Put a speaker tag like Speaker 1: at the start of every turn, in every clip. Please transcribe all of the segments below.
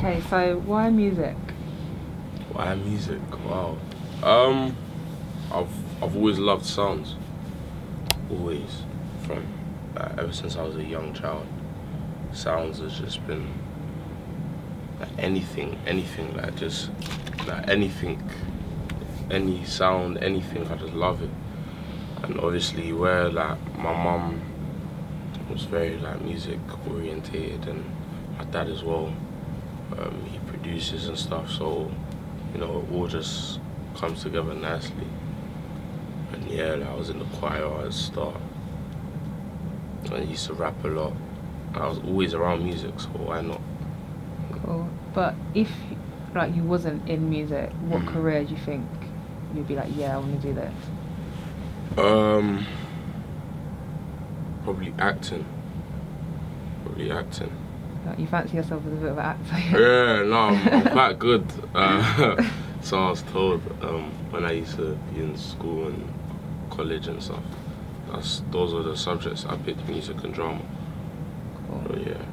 Speaker 1: Okay, so why music?
Speaker 2: Why music? Wow. Um, I've always loved sounds. Always, from ever since I was a young child. Sounds has just been anything anything, any sound, anything. I just love it. And obviously, where my mum was very music orientated, and my dad as well. He produces and stuff, so it all just comes together nicely. And yeah, I was in the choir at the start. I used to rap a lot. I was always around music, so why not?
Speaker 1: Cool. But if you wasn't in music, what career do you think you'd be like, yeah, I want to do this?
Speaker 2: Um, probably acting. Probably acting.
Speaker 1: Like, you fancy yourself as a bit of an actor?
Speaker 2: Yeah, no, I'm quite good. So I was told when I used to be in school and college and stuff. Those are the subjects I picked: music and drama.
Speaker 1: Cool.
Speaker 2: So yeah.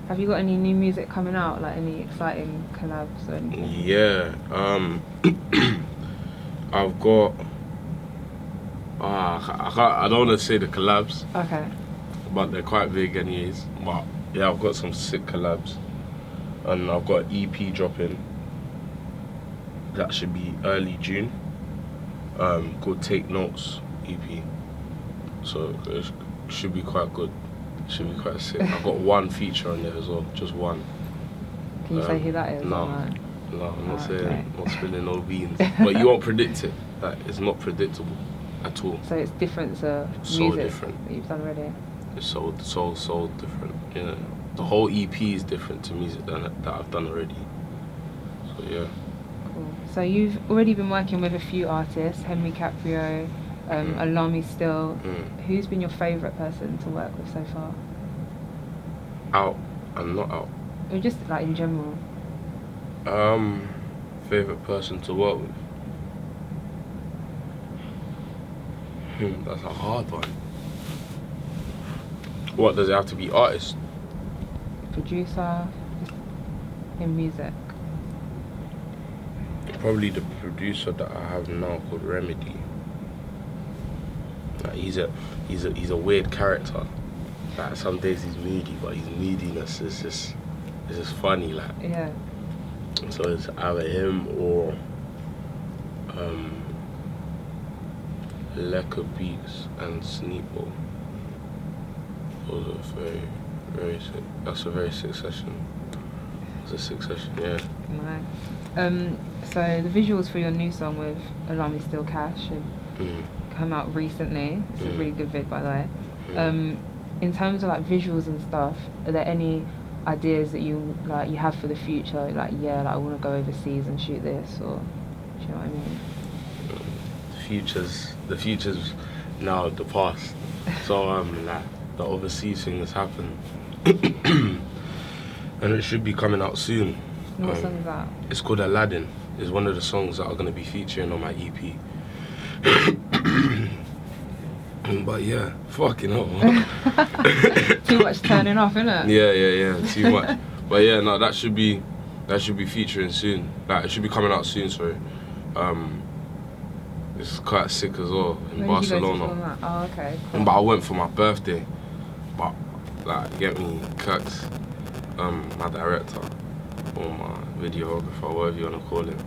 Speaker 1: Have you got any new music coming out? Like any exciting collabs or anything?
Speaker 2: Yeah. I've got. I don't want to say the collabs.
Speaker 1: Okay.
Speaker 2: But they're quite big anyways. But yeah, I've got some sick collabs, and I've got EP dropping. That should be early June. Called Take Notes EP. So it should be quite good. Should be quite sick. I've got one feature on there as well, just one.
Speaker 1: Can you say who that is?
Speaker 2: No, I'm not saying,
Speaker 1: okay.
Speaker 2: not spilling no beans. But you won't predict it. It's not predictable at all.
Speaker 1: So it's different to
Speaker 2: So
Speaker 1: music
Speaker 2: different.
Speaker 1: that you've done already?
Speaker 2: It's so different. Yeah, the whole EP is different to music that I've done already. So yeah.
Speaker 1: Cool. So you've already been working with a few artists, Henry Caprio, Alami Still. Who's been your favourite person to work with so far?
Speaker 2: Out and not out.
Speaker 1: Or just in general?
Speaker 2: Favorite person to work with. That's a hard one. What does it have to be? Artist?
Speaker 1: Producer? Just in music?
Speaker 2: Probably the producer that I have now called Remedy. He's a weird character. Some days he's moody, but his moodiness is just funny.
Speaker 1: Yeah.
Speaker 2: So it's either him or Lecker Beats and Sneakball. Those are very, very sick. That's a very sick session. It's a sick session, yeah.
Speaker 1: Nice. So the visuals for your new song with Alami Still Cash have come out recently. It's a really good vid, by the way. In terms of visuals and stuff, are there any ideas that you have for the future? I want to go overseas and shoot this, or do you know what I mean?
Speaker 2: The future's now the past. So the overseas thing has happened, and it should be coming out soon.
Speaker 1: What song is that?
Speaker 2: It's called Aladdin. It's one of the songs that are going to be featuring on my EP. But yeah, fucking hell.
Speaker 1: Too much turning off, innit?
Speaker 2: Yeah, too much. But yeah, no, that should be featuring soon. It should be coming out soon, sorry. It's quite sick as well in Barcelona.
Speaker 1: Did you go to film that? Oh, okay. Cool.
Speaker 2: But I went for my birthday. But get me, Kirk's, my director or my videographer, whatever you wanna call him,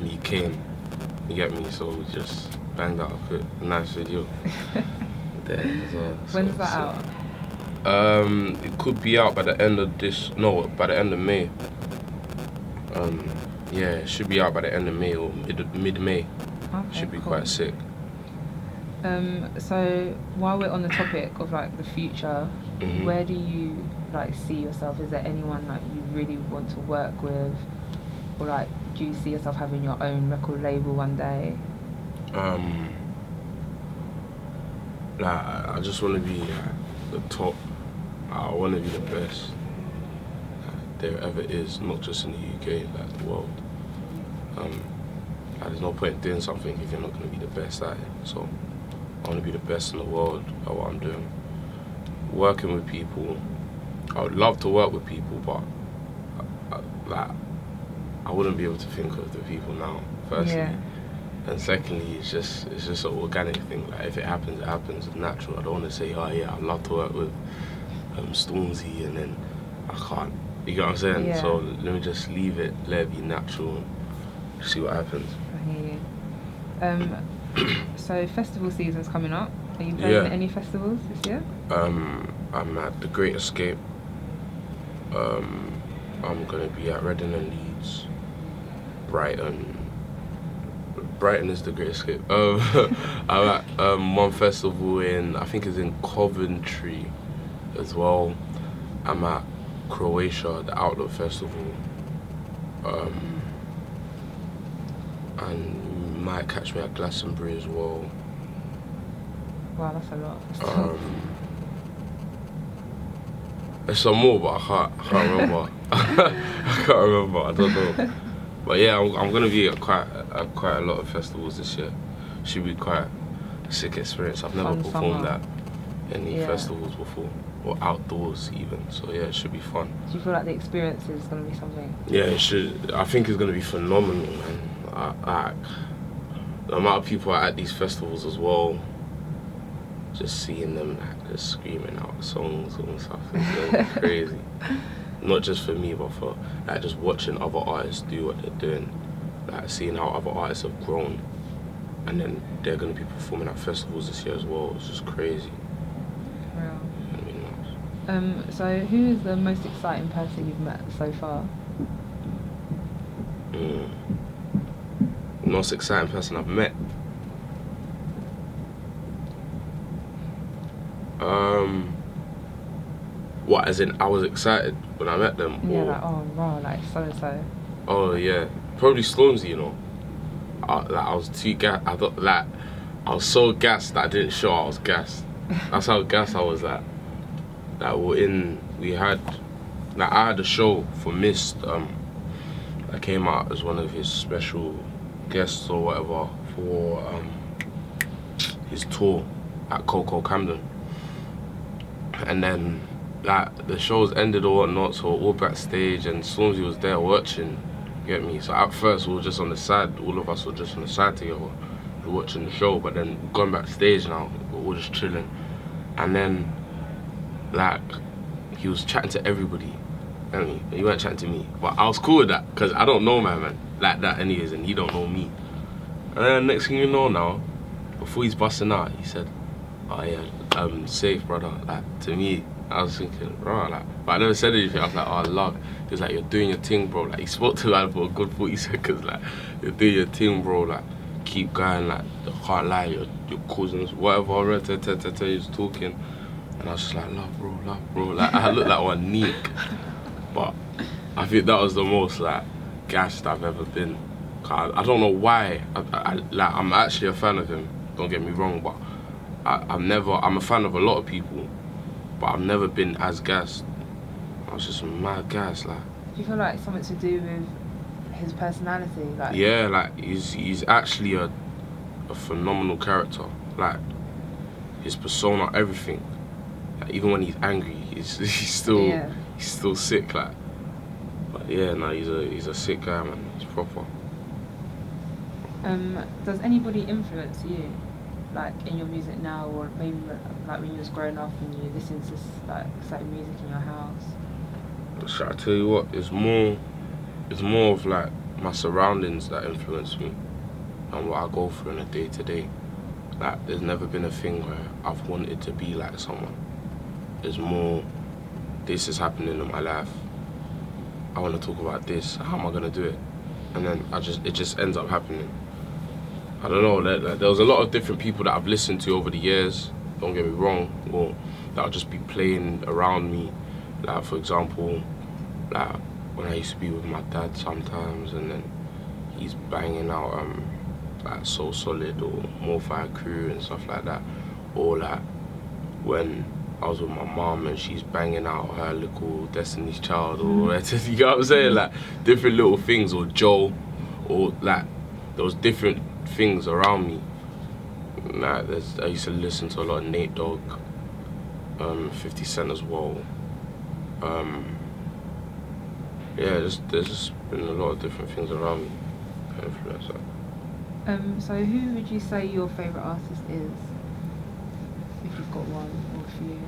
Speaker 2: he came. You get me, so we just banged out a nice video. There as well.
Speaker 1: When's that out?
Speaker 2: It could be out by the end of by the end of May. Yeah, it should be out by the end of May or mid-May.
Speaker 1: Okay,
Speaker 2: should be
Speaker 1: cool.
Speaker 2: quite sick.
Speaker 1: So while we're on the topic of the future, where do you see yourself? Is there anyone you really want to work with, or do you see yourself having your own record label one day?
Speaker 2: I just want to be the top. I want to be the best there ever is, not just in the UK, the world. There's no point in doing something if you're not going to be the best at it. So I want to be the best in the world at what I'm doing. Working with people, I would love to work with people, but like I wouldn't be able to think of the people now, firstly.
Speaker 1: Yeah.
Speaker 2: And secondly, it's just an organic thing. Like if it happens, it happens. It's natural. I don't want to say, oh yeah, I'd love to work with Stormzy, and then I can't. You get what I'm saying?
Speaker 1: Yeah.
Speaker 2: So let me just leave it, let it be natural, and see what happens.
Speaker 1: I hear you. So festival season's coming up. Are you playing any festivals this year?
Speaker 2: I'm at the Great Escape. I'm gonna be at Reading and Leeds, Brighton. Brighton is the Great Escape. I'm at one festival I think it's in Coventry as well. I'm at Croatia, the Outlook Festival. And you might catch me at Glastonbury as well.
Speaker 1: Wow, that's a lot.
Speaker 2: There's some more, but I can't remember. I can't remember. I don't know. But yeah, I'm gonna be at quite a lot of festivals this year. Should be quite a sick experience. I've never performed at any festivals before, or outdoors even. So yeah, it should be fun.
Speaker 1: Do you feel like the experience is gonna be something?
Speaker 2: Yeah, it should. I think it's gonna be phenomenal, man. The amount of people at these festivals as well. Just seeing them just screaming out songs and stuff is crazy. Not just for me, but for just watching other artists do what they're doing, seeing how other artists have grown, and then they're gonna be performing at festivals this year as well. It's just crazy.
Speaker 1: Wow.
Speaker 2: I mean,
Speaker 1: so who is the most exciting person you've met so far?
Speaker 2: Most exciting person I've met. What, as in I was excited when I met them?
Speaker 1: Yeah,
Speaker 2: or?
Speaker 1: like, oh wow, like so and so.
Speaker 2: Oh yeah, probably Stormzy, you know. I was too gassed. I thought I was so gassed that I didn't show I was gassed. That's how gassed I was. I had a show for Mist. I came out as one of his special guests or whatever for his tour at Coco Camden. And then the shows ended or whatnot, so all backstage, and Stormzy was there watching, get me? So at first we were just on the side, all of us were just on the side together, we were watching the show, but then we've gone backstage now, we're all just chilling. And then he was chatting to everybody, he weren't chatting to me, but I was cool with that, because I don't know my man like that anyways, and he don't know me. And then next thing you know now, before he's busting out, he said, oh yeah, safe brother, to me, I was thinking, right, but I never said anything. I was like, oh, love. He was like, you're doing your thing, bro. He spoke to me for a good 40 seconds, you're doing your thing, bro. Keep going, I can't lie, your cousins, whatever. He was talking, and I was just like, love, bro. I looked like one neek, but I think that was the most gassed I've ever been. I don't know why. I'm actually a fan of him. Don't get me wrong, but I'm a fan of a lot of people, but I've never been as gassed. I was just mad gassed,
Speaker 1: Do you feel like something to do with his personality?
Speaker 2: Yeah, he's actually a phenomenal character. His persona, everything. Even when he's angry, he's still sick. But yeah, no, he's a sick guy, man. He's proper.
Speaker 1: Does anybody influence you? In your music now, or maybe when you was growing up and you listened to certain music in your house?
Speaker 2: Should I tell you what? It's more of my surroundings that influence me and what I go through in a day to day. There's never been a thing where I've wanted to be like someone. It's more, this is happening in my life. I want to talk about this. How am I gonna do it? And then it just ends up happening. I don't know, there was a lot of different people that I've listened to over the years, don't get me wrong, or that'll just be playing around me. For example, when I used to be with my dad sometimes, and then he's banging out So Solid or More Fire Crew and stuff like that. Or when I was with my mom and she's banging out her little Destiny's Child, or you know what I'm saying? Different little things, or Joe, or those different things around me. I used to listen to a lot of Nate Dogg, 50 Cent as well. yeah, there's just been a lot of different things around me that influence that.
Speaker 1: So who would you say your favourite artist is? If you've got one or a few.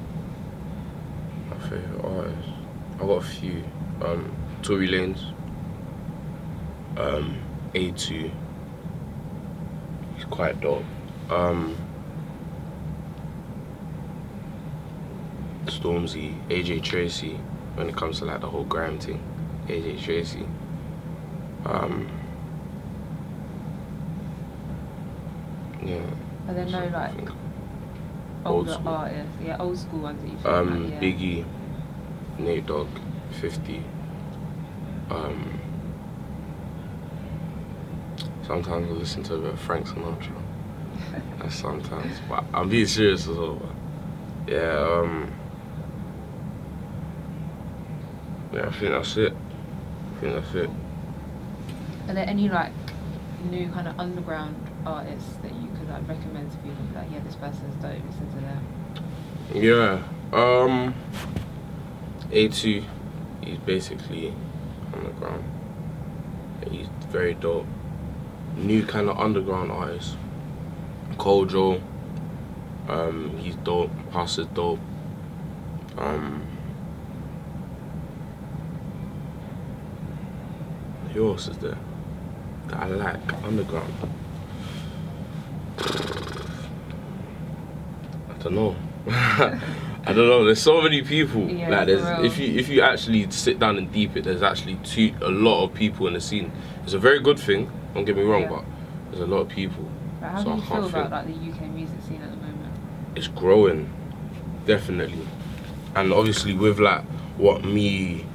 Speaker 2: My favourite artist, I've got a few. Tory Lanez, A2, he's quite dope. Stormzy, AJ Tracy, when it comes to like the whole grime thing, AJ Tracy. Yeah.
Speaker 1: Are there no like
Speaker 2: Old
Speaker 1: older
Speaker 2: school.
Speaker 1: artists? Yeah, old school ones that you feel like, yeah.
Speaker 2: Biggie, Nate Dogg, 50. Sometimes I listen to a bit of Frank Sinatra. That's sometimes, but I'm being serious as well. But yeah, yeah, I think that's it.
Speaker 1: Are there any like new kind of underground artists that you could like recommend to people? Like, yeah, this person's dope. Listen to them.
Speaker 2: Yeah. A2, he's basically underground. He's very dope. New kind of underground artist. Kojo, he's dope. House is dope. Who else is there that I like underground? I don't know. I don't know. There's so many people.
Speaker 1: Yeah,
Speaker 2: like
Speaker 1: for
Speaker 2: there's
Speaker 1: real.
Speaker 2: if you actually sit down and deep it, there's actually a lot of people in the scene. It's a very good thing. Don't get me wrong,
Speaker 1: Yeah.
Speaker 2: but there's a lot of people.
Speaker 1: Like, how
Speaker 2: So
Speaker 1: do
Speaker 2: I
Speaker 1: you
Speaker 2: can't
Speaker 1: feel about
Speaker 2: think.
Speaker 1: like the UK music scene at the moment?
Speaker 2: It's growing, definitely, and obviously with like what me,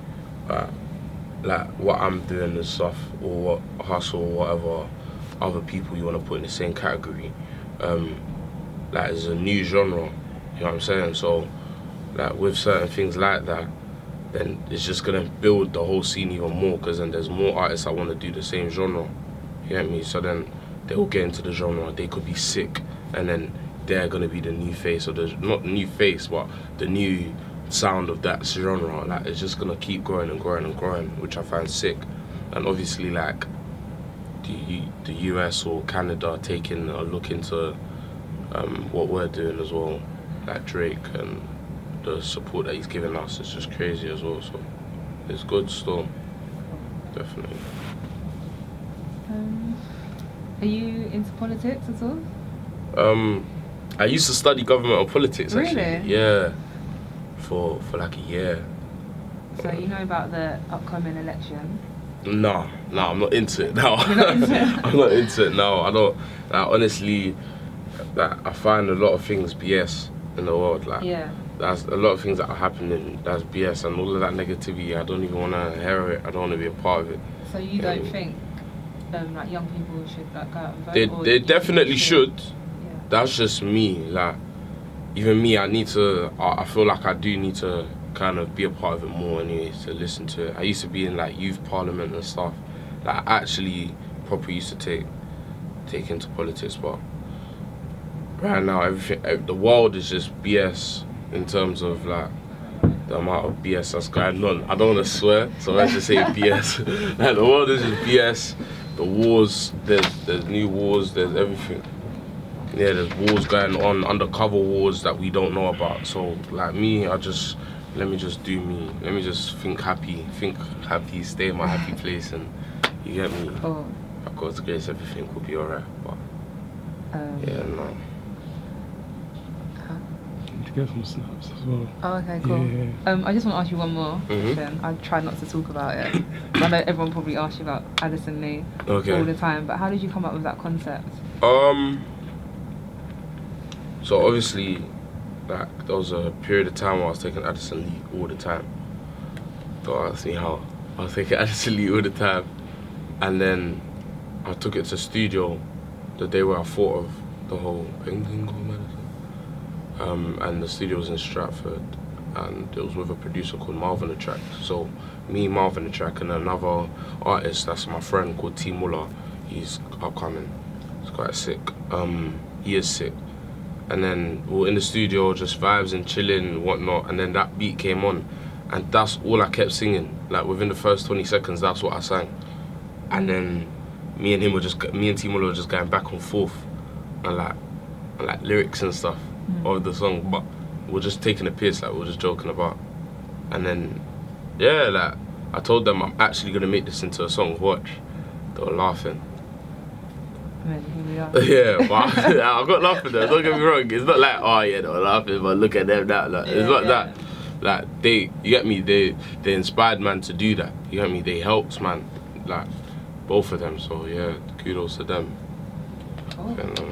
Speaker 2: like what I'm doing and stuff, or what hustle, or whatever other people you want to put in the same category, like it's a new genre. You know what I'm saying? So, like with certain things like that, then it's just gonna build the whole scene even more. Because then there's more artists that want to do the same genre. You get me? So then they will get into the genre. They could be sick, and then they're gonna be the new face, or the not new face, but the new sound of that genre. Like it's just gonna keep growing and growing and growing, which I find sick. And obviously, like the US or Canada taking a look into what we're doing as well, like Drake and the support that he's giving us is just crazy as well. So it's good still, definitely.
Speaker 1: Are you into politics at all?
Speaker 2: I used to study government and politics actually.
Speaker 1: Really?
Speaker 2: Yeah, for like a year.
Speaker 1: So you know about the upcoming election?
Speaker 2: No, I'm not into it now.
Speaker 1: You're not into it?
Speaker 2: I'm not into it now. I don't. Like, honestly, like I find a lot of things BS in the world. Like
Speaker 1: Yeah.
Speaker 2: that's a lot of things that are happening. That's BS, and all of that negativity. I don't even want to hear it. I don't want to be a part of it.
Speaker 1: So you don't think like young people should like go out and vote?
Speaker 2: They
Speaker 1: or you think
Speaker 2: definitely should.
Speaker 1: Yeah.
Speaker 2: That's just me. Like even me, I need to. I feel like I do need to kind of be a part of it more anyways, to listen to it. I used to be in like youth parliament and stuff. Like I actually properly used to take into politics, but right now everything, the world is just BS in terms of like the amount of BS that's going on. I don't want to swear, so let's just say BS. Like the world is just BS. The wars, there's new wars, there's everything. Yeah, there's wars going on, undercover wars that we don't know about. So like me, let me just do me. Let me just think happy, stay in my happy place, and you get me.
Speaker 1: Oh.
Speaker 2: Of God's grace, everything will be alright. But yeah, no.
Speaker 3: To get some snaps as well.
Speaker 1: Oh, okay, cool.
Speaker 3: Yeah.
Speaker 1: I just want to ask you one more
Speaker 2: Mhm.
Speaker 1: question. I try not to talk about it. I know everyone probably asks you about Addison Lee
Speaker 2: Okay.
Speaker 1: all the time, but how did you come up with that concept?
Speaker 2: So obviously, like there was a period of time where I was taking Addison Lee all the time. Don't ask me how. I was taking Addison Lee all the time, and then I took it to studio the day where I thought of the whole painting medicine. And the studio was in Stratford, and it was with a producer called Marvin the Track. So me, Marvin the Track, and another artist that's my friend called T Muller. He's upcoming. He's quite sick. He is sick. And then we were in the studio, just vibes and chilling and whatnot. And then that beat came on, and that's all I kept singing. Like within the first 20 seconds, that's what I sang. And then me and Timo were just going back and forth, and like lyrics and stuff of the song, but we're just taking a piss, like we're just joking about. And then, yeah, like I told them I'm actually gonna make this into a song. Watch, they were laughing.
Speaker 1: And then here we are.
Speaker 2: Yeah, but I got laughing though. Don't get me wrong. It's not like, oh yeah, they were laughing, but look at them now. Like, it's not that. Like you get me. They inspired man to do that. You get me. They helped man, like both of them. So yeah, kudos to them.
Speaker 1: Cool.
Speaker 2: Yeah, no.